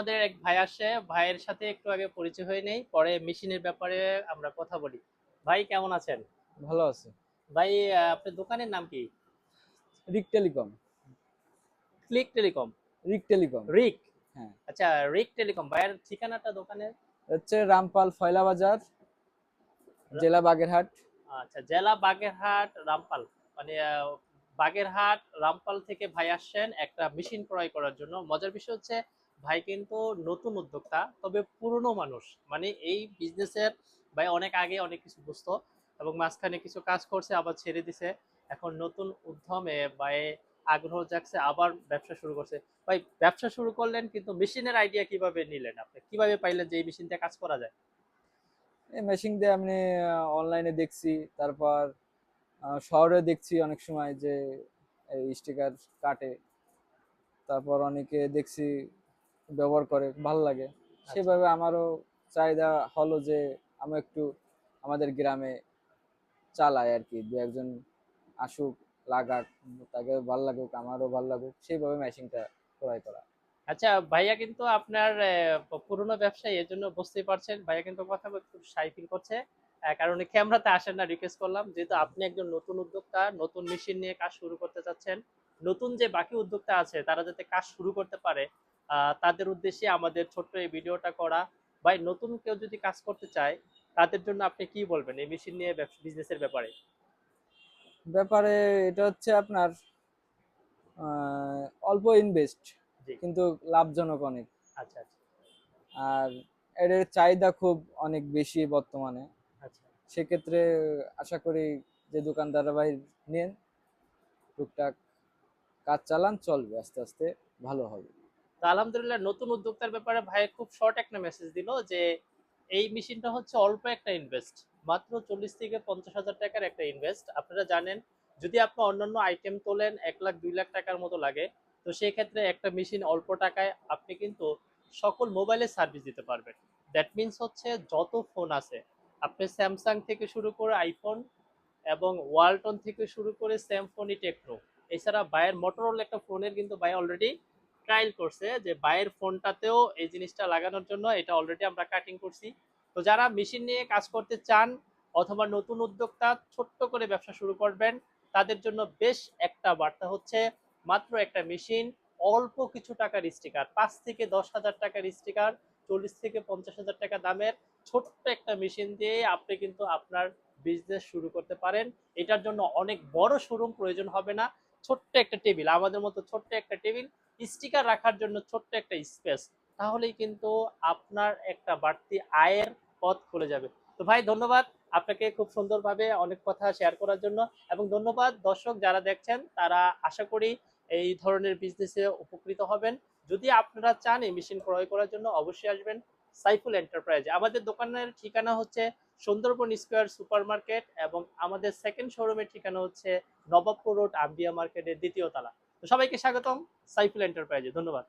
আমাদের এক ভাই আসে, ভাইয়ের সাথে একটু আগে পরিচয় হয়ে নেই, পরে মেশিনের ব্যাপারে আমরা কথা বলি। ভাই কেমন আছেন? ভালো আছে। ভাই, আপনার দোকানের নাম কি? Rick telecom. Click telecom? Rick telecom. Rick? হ্যাঁ। আচ্ছা, রিক টেলিকম। ভাইয়ের ঠিকানাটা দোকানের? হচ্ছে রামপাল ফয়লা বাজার, রা- জেলা বাগেরহাট। আচ্ছা, জেলা বাগেরহাট, রামপাল। মানে বাগেরহাট রামপাল থেকে ভাই আসছেন একটা মেশিন ক্রয় করার জন্য। মজার বিষয় হচ্ছে ভাই কিন্তু নতুন উদ্যোক্তা, তবে পুরনো মানুষ। মানে এই বিজনেসের ভাই অনেক আগে অনেক কিছু বুঝতো এবং মাঝখানে কিছু কাজ করছে, আবার ছেড়ে দিছে। এখন নতুন উদ্যমে ভাই আগ্রহ জাগছে, আবার ব্যবসা শুরু করছে। ভাই ব্যবসা শুরু করলেন, কিন্তু মেশিনের আইডিয়া কিভাবে নিলেন? আপনি কিভাবে পাইলেন যে এই মেশিন দিয়ে কাজ করা যায়? এই মেশিন দিয়ে আমি অনলাইনে দেখছি, তারপর শহরে দেখছি অনেক সময় যে এই স্টিকার কাটে, তারপর অনেকে দেখছি ব্যবহার করে, ভালো লাগে। আচ্ছা। সেভাবে আমারও চাহিদা হলো যে আমি একটু আমাদের গ্রামে চালাই আর কি, দু একজন আসুক, লাগাক, তাকে ভালো লাগুক, আমারও ভালো লাগুক, সেইভাবে মেশিনটা ক্রয় করা। আচ্ছা, ভাইয়া কিন্তু আপনার পুরনো ব্যবসায়ী, এর জন্য বুঝতেই পারছেন ভাইয়া কিন্তু কথা বলতে খুব শাই ফিল করছে। কারণ ক্যামেরাতে আসেন না, রিকোয়েস্ট করলাম, যেহেতু আপনি একজন নতুন উদ্যোক্তা, নতুন মেশিন নিয়ে কাজ শুরু করতে চাচ্ছেন। নতুন যে বাকি উদ্যোক্তা আছে তারা যাতে কাজ শুরু করতে পারে, তাদের উদ্দেশ্যে আমাদের ছোট্ট এই ভিডিওটা করা। ভাই, নতুন কেউ যদি কাজ করতে চায় তাদের জন্য আপনি কি বলবেন এই মেশিন নিয়ে বিজনেসের ব্যাপারে? ব্যাপারে এটা হচ্ছে আপনার অল্প ইনভেস্ট, জি। কিন্তু লাভজনক অনেক। আচ্ছা, আচ্ছা। আর এর চাহিদা খুব অনেক বেশি বর্তমানে। আচ্ছা। সেক্ষেত্রে আশা করি যে দোকানদার ভাই নেন, টুকটাক কাজ চালান, চলবে, আস্তে আস্তে ভালো হবে। তো আলহামদুলিল্লাহ, নতুন উদ্যোক্তার ব্যাপারে ভাই খুব শর্ট একটা মেসেজ দিল যে এই মেশিনটা হচ্ছে অল্প একটা ইনভেস্ট, মাত্র 40 থেকে 50 হাজার টাকার একটা ইনভেস্ট। আপনারা জানেন, যদি আপনি অন্যান্য আইটেম তোলেন 1 লাখ 2 লাখ টাকার মতো লাগে। তো সেই ক্ষেত্রে একটা মেশিন অল্প টাকায় আপনি কিন্তু সকল মোবাইলের সার্ভিস দিতে পারবেন। দ্যাট মিনস হচ্ছে যত ফোন আছে, আপনি স্যামসাং থেকে শুরু করে আইফোন এবং ওয়ালটন থেকে শুরু করে স্যামসনি, টেকনো, এছাড়া বায়ের মোটরোলা একটা ফোনের কিন্তু বাই অলরেডি ট্রায়াল করছে, যে বায়ের ফোনটাতেও এই জিনিসটা লাগানোর জন্য এটা অলরেডি আমরা কাটিং করছি। তো যারা মেশিন নিয়ে কাজ করতে চান অথবা নতুন উদ্যোক্তা ছোট্ট করে ব্যবসা শুরু করবেন, তাদের জন্য বেশ একটা বার্তা হচ্ছে, মাত্র একটা মেশিন, অল্প কিছু টাকার স্টিকার, 5 থেকে 10 হাজার টাকার স্টিকার, 40 থেকে 50 হাজার টাকা দামের ছোট্ট একটা মেশিন দিয়ে আপনি কিন্তু আপনার বিজনেস শুরু করতে পারেন। এটার জন্য অনেক বড় শোরুম প্রয়োজন হবে না, ছোট্ট একটা টেবিল, আমাদের মতো ছোট্ট একটা টেবিল, স্টিকার রাখার জন্য ছোট্ট একটা স্পেস, তাহলেই কিন্তু আপনার একটা বাড়তি আয়ের পথ খুলে যাবে। তো ভাই ধন্যবাদ আপনাকে খুব সুন্দরভাবে অনেক কথা শেয়ার করার জন্য, এবং ধন্যবাদ দর্শক যারা দেখছেন, তারা আশা করি এই ধরনের বিজনেসে উপকৃত হবেন। যদি আপনারা চান এই মেশিন ক্রয় করার জন্য, অবশ্যই আসবেন সাইফুল এন্টারপ্রাইজ। আমাদের দোকানের ঠিকানা হচ্ছে সুন্দরবন স্কোয়ার সুপার মার্কেট, এবং আমাদের সেকেন্ড শোরুমের ঠিকানা হচ্ছে নবাবপুর রোড আম্বিয়া মার্কেটের দ্বিতীয় তলা। তো সবাইকে স্বাগতম সাইফুল এন্টারপ্রাইজে। ধন্যবাদ।